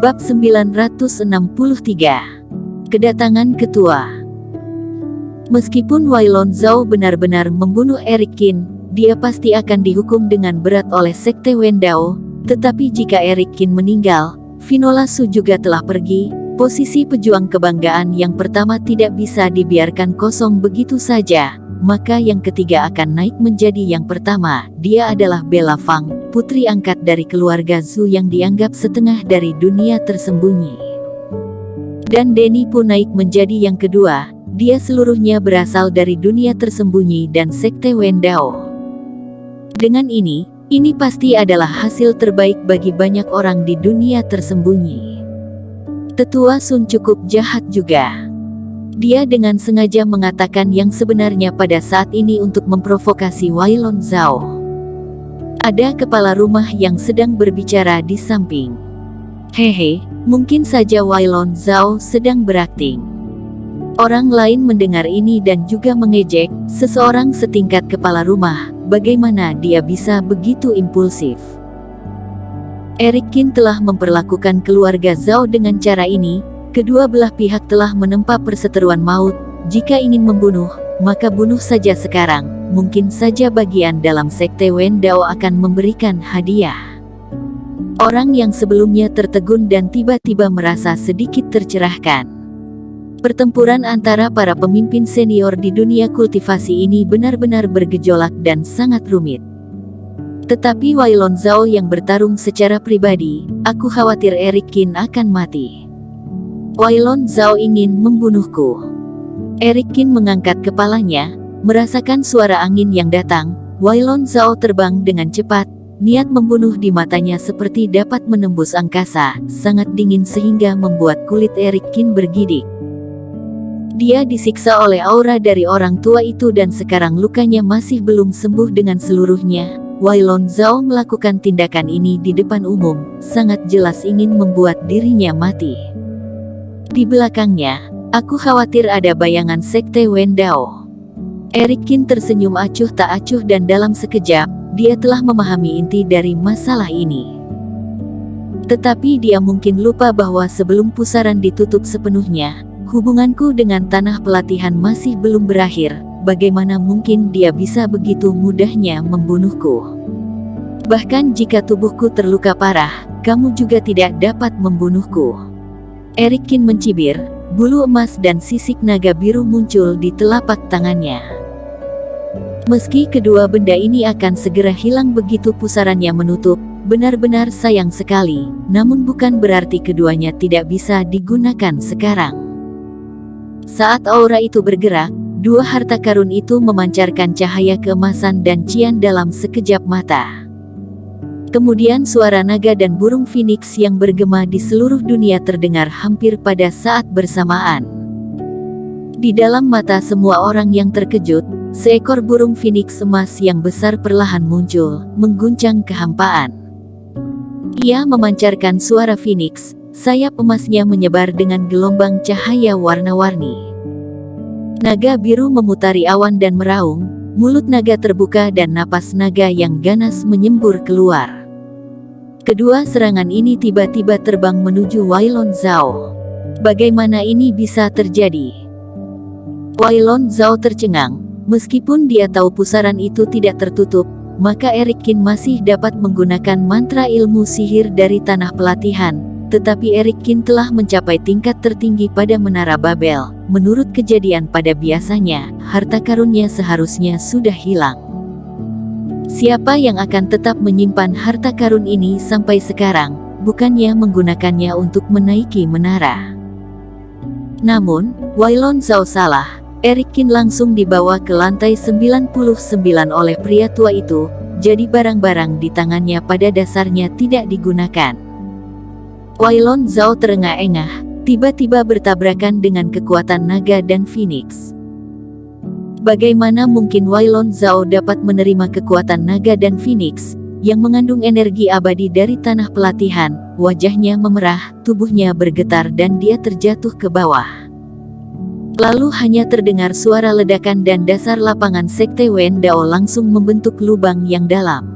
Bab 963. Kedatangan Ketua. Meskipun Wailon Zhao benar-benar membunuh Eric Qin, dia pasti akan dihukum dengan berat oleh Sekte Wendao. Tetapi jika Eric Qin meninggal, Finola Su juga telah pergi. Posisi pejuang kebanggaan yang pertama tidak bisa dibiarkan kosong begitu saja. Maka yang ketiga akan naik menjadi yang pertama. Dia adalah Bella Fang, putri angkat dari keluarga Zhu yang dianggap setengah dari dunia tersembunyi. Dan Denny pun naik menjadi yang kedua. Dia seluruhnya berasal dari dunia tersembunyi dan Sekte Wendao. Dengan ini pasti adalah hasil terbaik bagi banyak orang di dunia tersembunyi. Tetua Sun cukup jahat juga. Dia dengan sengaja mengatakan yang sebenarnya pada saat ini untuk memprovokasi Wailon Zhao. Ada kepala rumah yang sedang berbicara di samping. Hehe, mungkin saja Wailon Zhao sedang berakting. Orang lain mendengar ini dan juga mengejek, seseorang setingkat kepala rumah, bagaimana dia bisa begitu impulsif. Eric Qin telah memperlakukan keluarga Zhao dengan cara ini. Kedua belah pihak telah menempa perseteruan maut. Jika ingin membunuh, maka bunuh saja sekarang. Mungkin saja bagian dalam Sekte Wendao akan memberikan hadiah. Orang yang sebelumnya tertegun dan tiba-tiba merasa sedikit tercerahkan. Pertempuran antara para pemimpin senior di dunia kultivasi ini benar-benar bergejolak dan sangat rumit. Tetapi Wailon Zhao yang bertarung secara pribadi, aku khawatir Eric Qin akan mati. Wailon Zhao ingin membunuhku. Eric Qin mengangkat kepalanya, merasakan suara angin yang datang. Wailon Zhao terbang dengan cepat, niat membunuh di matanya seperti dapat menembus angkasa, sangat dingin sehingga membuat kulit Eric Qin bergidik. Dia disiksa oleh aura dari orang tua itu dan sekarang lukanya masih belum sembuh dengan seluruhnya. Wailon Zhao melakukan tindakan ini di depan umum, sangat jelas ingin membuat dirinya mati. Di belakangnya, aku khawatir ada bayangan Sekte Wendao. Eric Qin tersenyum acuh tak acuh dan dalam sekejap, dia telah memahami inti dari masalah ini. Tetapi dia mungkin lupa bahwa sebelum pusaran ditutup sepenuhnya, hubunganku dengan tanah pelatihan masih belum berakhir. Bagaimana mungkin dia bisa begitu mudahnya membunuhku? Bahkan jika tubuhku terluka parah, kamu juga tidak dapat membunuhku. Eric Qin mencibir, bulu emas dan sisik naga biru muncul di telapak tangannya. Meski kedua benda ini akan segera hilang begitu pusarannya menutup, benar-benar sayang sekali, namun bukan berarti keduanya tidak bisa digunakan sekarang. Saat aura itu bergerak, dua harta karun itu memancarkan cahaya keemasan dan cian dalam sekejap mata. Kemudian suara naga dan burung phoenix yang bergema di seluruh dunia terdengar hampir pada saat bersamaan. Di dalam mata semua orang yang terkejut, seekor burung phoenix emas yang besar perlahan muncul, mengguncang kehampaan. Ia memancarkan suara phoenix, sayap emasnya menyebar dengan gelombang cahaya warna-warni. Naga biru memutari awan dan meraung, mulut naga terbuka dan napas naga yang ganas menyembur keluar. Kedua serangan ini tiba-tiba terbang menuju Wailon Zhao. Bagaimana ini bisa terjadi? Wailon Zhao tercengang, meskipun dia tahu pusaran itu tidak tertutup, maka Eric Qin masih dapat menggunakan mantra ilmu sihir dari tanah pelatihan. Tetapi Eric Qin telah mencapai tingkat tertinggi pada Menara Babel. Menurut kejadian pada biasanya, harta karunnya seharusnya sudah hilang. Siapa yang akan tetap menyimpan harta karun ini sampai sekarang, bukannya menggunakannya untuk menaiki menara? Namun, Wailon Zhao salah. Eric Qin langsung dibawa ke lantai 99 oleh pria tua itu, jadi barang-barang di tangannya pada dasarnya tidak digunakan. Wailon Zhao terengah-engah, tiba-tiba bertabrakan dengan kekuatan naga dan phoenix. Bagaimana mungkin Wailon Zhao dapat menerima kekuatan naga dan phoenix, yang mengandung energi abadi dari tanah pelatihan? Wajahnya memerah, tubuhnya bergetar dan dia terjatuh ke bawah. Lalu hanya terdengar suara ledakan dan dasar lapangan Sekte Wendao langsung membentuk lubang yang dalam.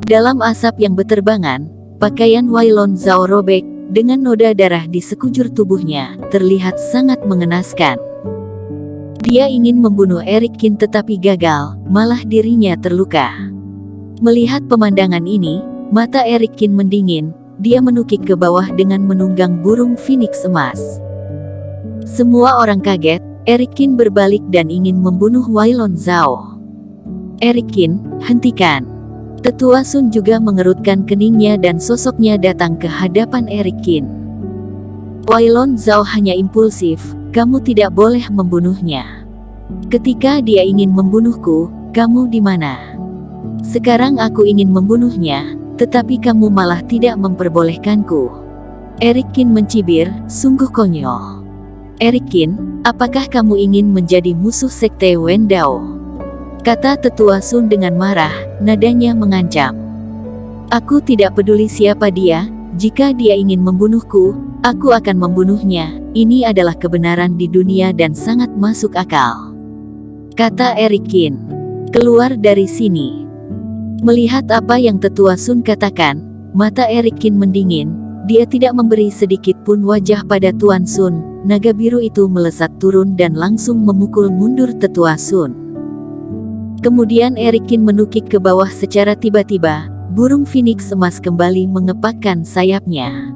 Dalam asap yang beterbangan, pakaian Wailon Zhao robek, dengan noda darah di sekujur tubuhnya, terlihat sangat mengenaskan. Dia ingin membunuh Erikin tetapi gagal, malah dirinya terluka. Melihat pemandangan ini, mata Erikin mendingin, dia menukik ke bawah dengan menunggang burung phoenix emas. Semua orang kaget, Erikin berbalik dan ingin membunuh Wailon Zhao. Erikin, hentikan. Tetua Sun juga mengerutkan keningnya dan sosoknya datang ke hadapan Erikin. Wailon Zhao hanya impulsif, kamu tidak boleh membunuhnya. Ketika dia ingin membunuhku, kamu di mana? Sekarang aku ingin membunuhnya, tetapi kamu malah tidak memperbolehkanku. Erikin mencibir, sungguh konyol. Erikin, apakah kamu ingin menjadi musuh sekte Wendao? Kata Tetua Sun dengan marah, nadanya mengancam. Aku tidak peduli siapa dia, jika dia ingin membunuhku, aku akan membunuhnya. Ini adalah kebenaran di dunia dan sangat masuk akal. Kata Erikin, keluar dari sini. Melihat apa yang Tetua Sun katakan, mata Erikin mendingin, dia tidak memberi sedikit pun wajah pada Tuan Sun. Naga biru itu melesat turun dan langsung memukul mundur Tetua Sun. Kemudian Erikin menukik ke bawah secara tiba-tiba, burung phoenix emas kembali mengepakkan sayapnya.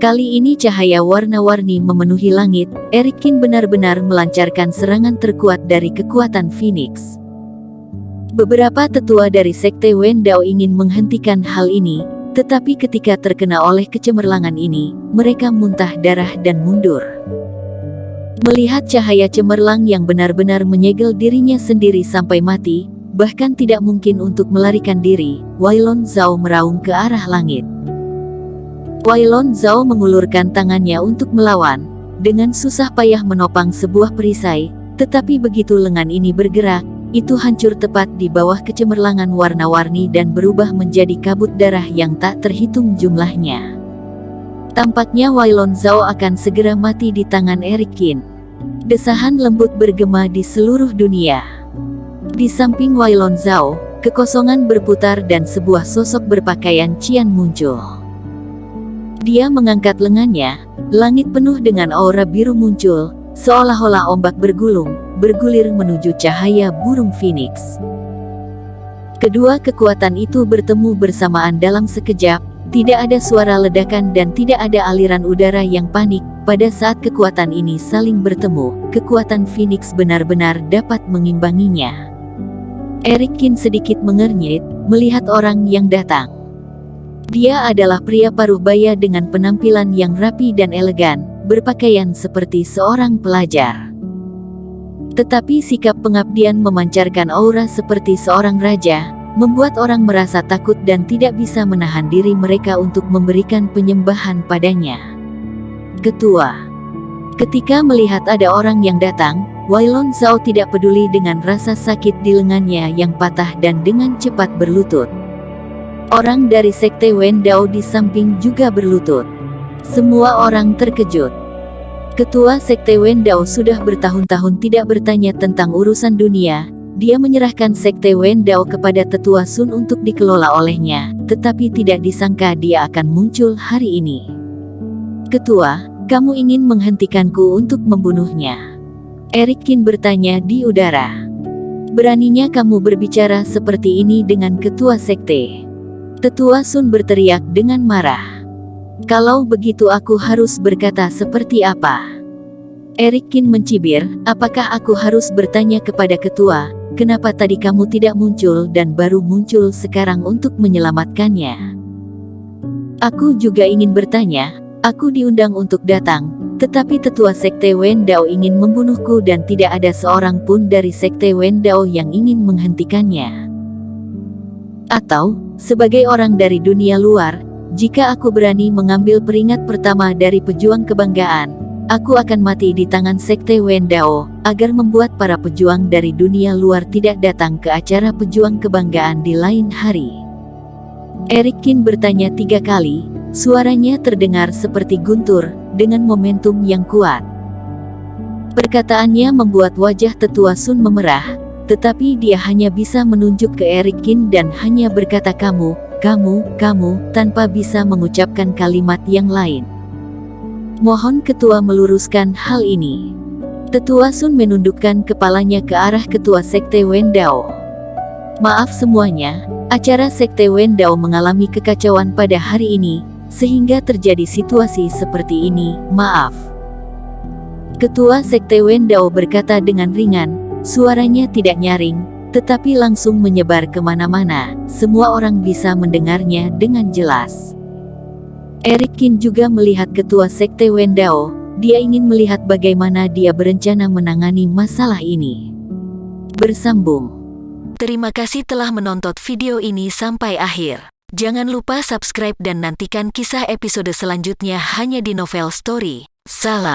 Kali ini cahaya warna-warni memenuhi langit, Erikin benar-benar melancarkan serangan terkuat dari kekuatan phoenix. Beberapa tetua dari sekte Wendao ingin menghentikan hal ini, tetapi ketika terkena oleh kecemerlangan ini, mereka muntah darah dan mundur. Melihat cahaya cemerlang yang benar-benar menyegel dirinya sendiri sampai mati, bahkan tidak mungkin untuk melarikan diri, Wailon Zhao meraung ke arah langit. Wailon Zhao mengulurkan tangannya untuk melawan, dengan susah payah menopang sebuah perisai, tetapi begitu lengan ini bergerak, itu hancur tepat di bawah kecemerlangan warna-warni dan berubah menjadi kabut darah yang tak terhitung jumlahnya. Tampaknya Wailon Zhao akan segera mati di tangan Erikin. Desahan lembut bergema di seluruh dunia. Di samping Wailon Zhao, kekosongan berputar dan sebuah sosok berpakaian cian muncul. Dia mengangkat lengannya, langit penuh dengan aura biru muncul, seolah-olah ombak bergulung, bergulir menuju cahaya burung phoenix. Kedua kekuatan itu bertemu bersamaan dalam sekejap, tidak ada suara ledakan dan tidak ada aliran udara yang panik. Pada saat kekuatan ini saling bertemu, kekuatan phoenix benar-benar dapat mengimbanginya. Erikin sedikit mengernyit, melihat orang yang datang. Dia adalah pria paruh baya dengan penampilan yang rapi dan elegan, berpakaian seperti seorang pelajar. Tetapi sikap pengabdian memancarkan aura seperti seorang raja, membuat orang merasa takut dan tidak bisa menahan diri mereka untuk memberikan penyembahan padanya. Ketua. Ketika melihat ada orang yang datang, Wailon Zhao tidak peduli dengan rasa sakit di lengannya yang patah dan dengan cepat berlutut. Orang dari sekte Wendao di samping juga berlutut. Semua orang terkejut. Ketua sekte Wendao sudah bertahun-tahun tidak bertanya tentang urusan dunia. Dia menyerahkan sekte Wendao kepada Tetua Sun untuk dikelola olehnya, tetapi tidak disangka dia akan muncul hari ini. Ketua, kamu ingin menghentikanku untuk membunuhnya? Erikin bertanya di udara. Beraninya kamu berbicara seperti ini dengan ketua sekte? Tetua Sun berteriak dengan marah. Kalau begitu aku harus berkata seperti apa? Erikin mencibir, apakah aku harus bertanya kepada ketua, kenapa tadi kamu tidak muncul dan baru muncul sekarang untuk menyelamatkannya? Aku juga ingin bertanya, aku diundang untuk datang, tetapi tetua sekte Wendao ingin membunuhku dan tidak ada seorang pun dari sekte Wendao yang ingin menghentikannya. Atau, sebagai orang dari dunia luar, jika aku berani mengambil peringat pertama dari pejuang kebanggaan, aku akan mati di tangan sekte Wendao, agar membuat para pejuang dari dunia luar tidak datang ke acara pejuang kebanggaan di lain hari. Erikin bertanya 3 kali, suaranya terdengar seperti guntur, dengan momentum yang kuat. Perkataannya membuat wajah Tetua Sun memerah, tetapi dia hanya bisa menunjuk ke Erikin dan hanya berkata kamu kamu, tanpa bisa mengucapkan kalimat yang lain. Mohon ketua meluruskan hal ini. Tetua Sun menundukkan kepalanya ke arah ketua Sekte Wendao. Maaf semuanya, acara Sekte Wendao mengalami kekacauan pada hari ini, sehingga terjadi situasi seperti ini, maaf. Ketua Sekte Wendao berkata dengan ringan, suaranya tidak nyaring, tetapi langsung menyebar kemana-mana, semua orang bisa mendengarnya dengan jelas. Eric Kin juga melihat ketua Sekte Wendao, dia ingin melihat bagaimana dia berencana menangani masalah ini. Bersambung. Terima kasih telah menonton video ini sampai akhir. Jangan lupa subscribe dan nantikan kisah episode selanjutnya hanya di Novel Story. Salam.